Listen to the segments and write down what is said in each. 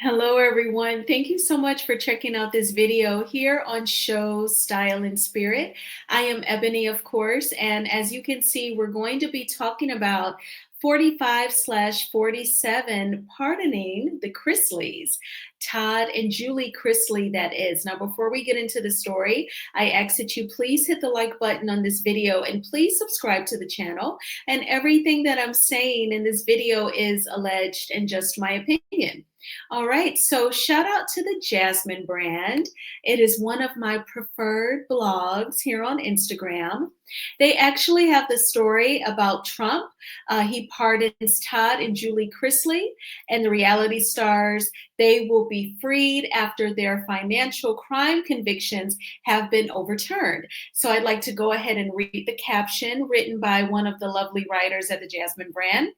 Hello, everyone. Thank you so much for checking out this video here on Show Style and Spirit. I am Ebony, of course, and as you can see, we're going to be talking about 45/47 pardoning the Chrisleys, Todd and Julie Chrisley, that is. Now, before we get into the story, I ask that you please hit the like button on this video and please subscribe to the channel. And everything that I'm saying in this video is alleged and just my opinion. All right, so shout out to the Jasmine brand. It is one of my preferred blogs here on Instagram. They actually have the story about Trump. He pardons Todd and Julie Chrisley, and the reality stars. They will be freed after their financial crime convictions have been overturned. So I'd like to go ahead and read the caption written by one of the lovely writers at the Jasmine brand.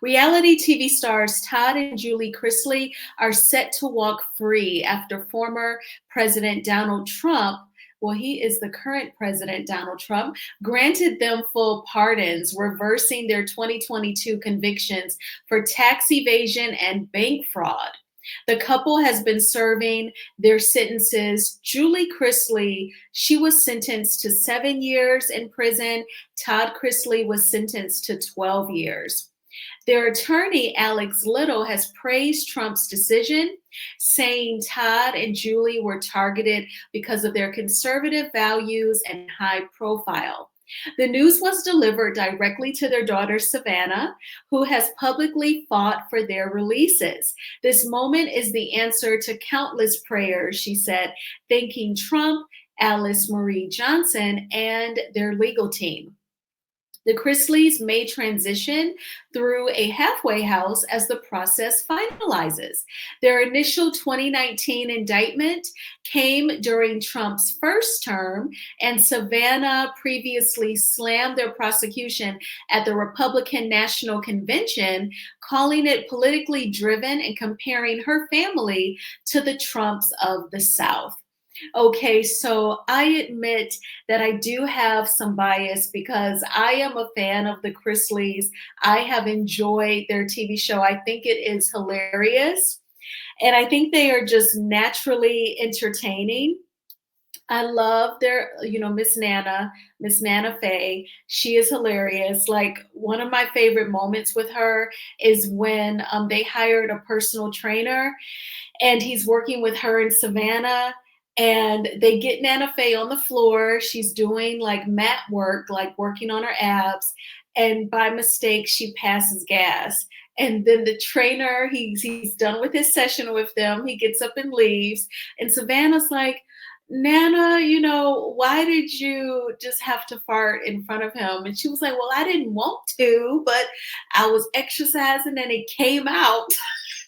Reality TV stars Todd and Julie Chrisley are set to walk free after former President Donald Trump, well, he is the current president, Donald Trump, granted them full pardons, reversing their 2022 convictions for tax evasion and bank fraud. The couple has been serving their sentences. Julie Chrisley, she was sentenced to 7 years in prison. Todd Chrisley was sentenced to 12 years. Their attorney, Alex Little, has praised Trump's decision, saying Todd and Julie were targeted because of their conservative values and high profile. The news was delivered directly to their daughter, Savannah, who has publicly fought for their releases. This moment is the answer to countless prayers, she said, thanking Trump, Alice Marie Johnson, and their legal team. The Chrisleys may transition through a halfway house as the process finalizes. Their initial 2019 indictment came during Trump's first term, and Savannah previously slammed their prosecution at the Republican National Convention, calling it politically driven and comparing her family to the Trumps of the South. Okay, so I admit that I do have some bias because I am a fan of the Chrisleys. I have enjoyed their TV show. I think it is hilarious. And I think they are just naturally entertaining. I love their, Miss Nana Faye. She is hilarious. Like one of my favorite moments with her is when they hired a personal trainer and he's working with her in Savannah and they get Nana Faye on the floor. She's doing like mat work, like working on her abs. And by mistake, she passes gas. And then the trainer, he's done with his session with them. He gets up and leaves. And Savannah's like, Nana, why did you just have to fart in front of him? And she was like, well, I didn't want to, but I was exercising and it came out,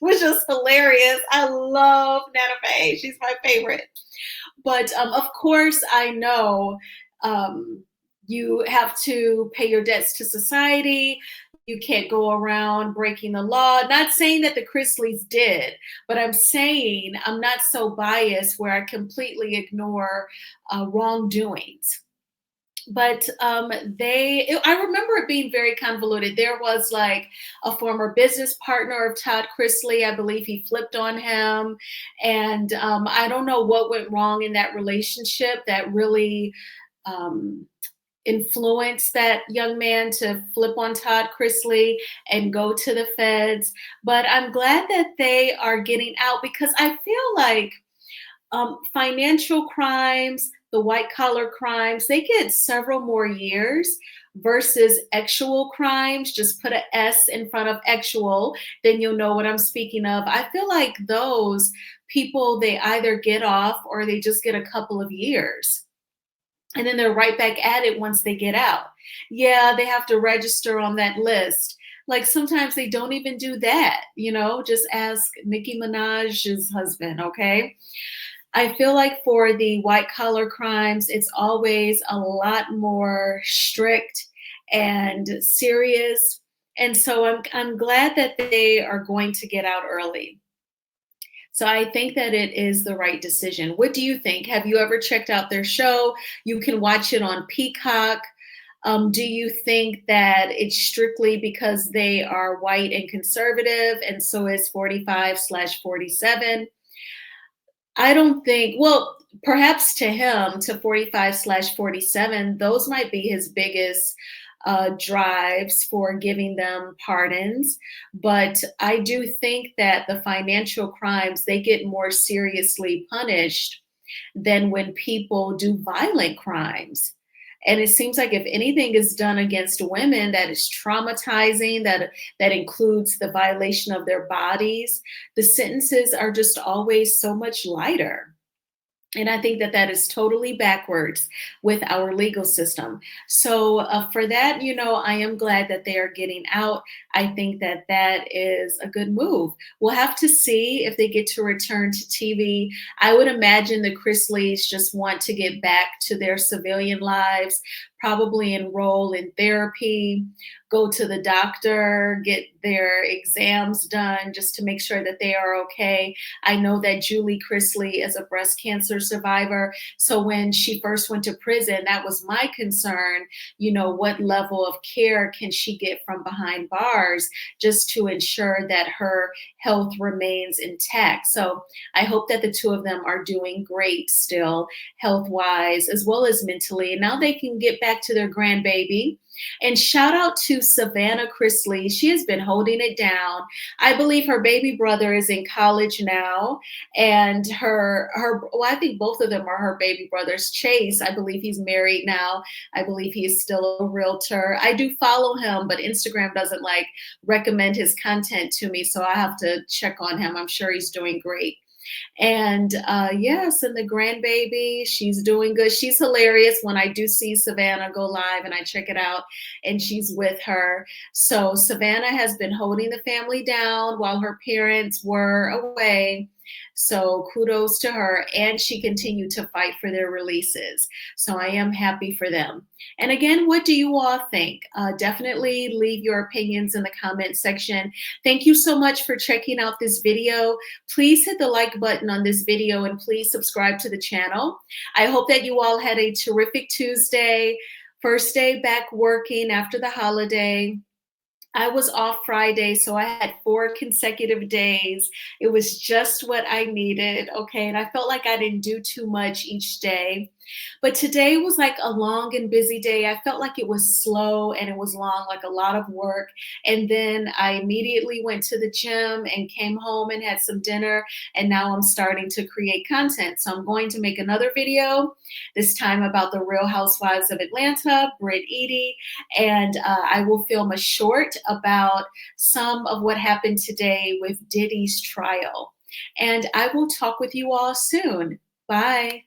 which is hilarious. I love Nana Faye. She's my favorite. But of course, I know you have to pay your debts to society. You can't go around breaking the law. Not saying that the Chrisleys did, but I'm saying I'm not so biased where I completely ignore wrongdoings. But I remember it being very convoluted. There was like a former business partner of Todd Chrisley. I believe he flipped on him. And I don't know what went wrong in that relationship that really influenced that young man to flip on Todd Chrisley and go to the feds. But I'm glad that they are getting out because I feel like financial crimes, the white collar crimes, they get several more years versus actual crimes. Just put an S in front of actual, then you'll know what I'm speaking of. I feel like those people, they either get off or they just get a couple of years. And then they're right back at it once they get out. Yeah, they have to register on that list. Like sometimes they don't even do that, just ask Nicki Minaj's husband, okay? I feel like for the white collar crimes, it's always a lot more strict and serious. And so I'm glad that they are going to get out early. So I think that it is the right decision. What do you think? Have you ever checked out their show? You can watch it on Peacock. Do you think that it's strictly because they are white and conservative, and so is 45/47? I don't think, well, perhaps to him, to 45/47, those might be his biggest drives for giving them pardons. But I do think that the financial crimes, they get more seriously punished than when people do violent crimes. And it seems like if anything is done against women that is traumatizing, that includes the violation of their bodies, the sentences are just always so much lighter. And I think that that is totally backwards with our legal system. So, for that, I am glad that they are getting out. I think that that is a good move. We'll have to see if they get to return to TV. I would imagine the Chrisleys just want to get back to their civilian lives, probably enroll in therapy, go to the doctor, get their exams done just to make sure that they are okay. I know that Julie Chrisley is a breast cancer survivor. So when she first went to prison, that was my concern. What level of care can she get from behind bars just to ensure that her health remains intact? So I hope that the two of them are doing great still, health wise, as well as mentally. And now they can get back to their grandbaby. And shout out to Savannah Chrisley. She has been holding it down. I believe her baby brother is in college now, and well, I think both of them are her baby brothers. Chase, I believe he's married now. I believe he is still a realtor. I do follow him, but Instagram doesn't like recommend his content to me, so I have to check on him. I'm sure he's doing great. And yes, and the grandbaby, she's doing good. She's hilarious when I do see Savannah go live and I check it out and she's with her. So Savannah has been holding the family down while her parents were away. So kudos to her. And she continued to fight for their releases. So I am happy for them. And again, what do you all think? Definitely leave your opinions in the comment section. Thank you so much for checking out this video. Please hit the like button on this video and please subscribe to the channel. I hope that you all had a terrific Tuesday, first day back working after the holiday. I was off Friday, so I had 4 consecutive days. It was just what I needed, okay? And I felt like I didn't do too much each day. But today was like a long and busy day. I felt like it was slow and it was long, like a lot of work. And then I immediately went to the gym and came home and had some dinner. And now I'm starting to create content. So I'm going to make another video, this time about the Real Housewives of Atlanta, Britt Edie. And I will film a short about some of what happened today with Diddy's trial. And I will talk with you all soon. Bye.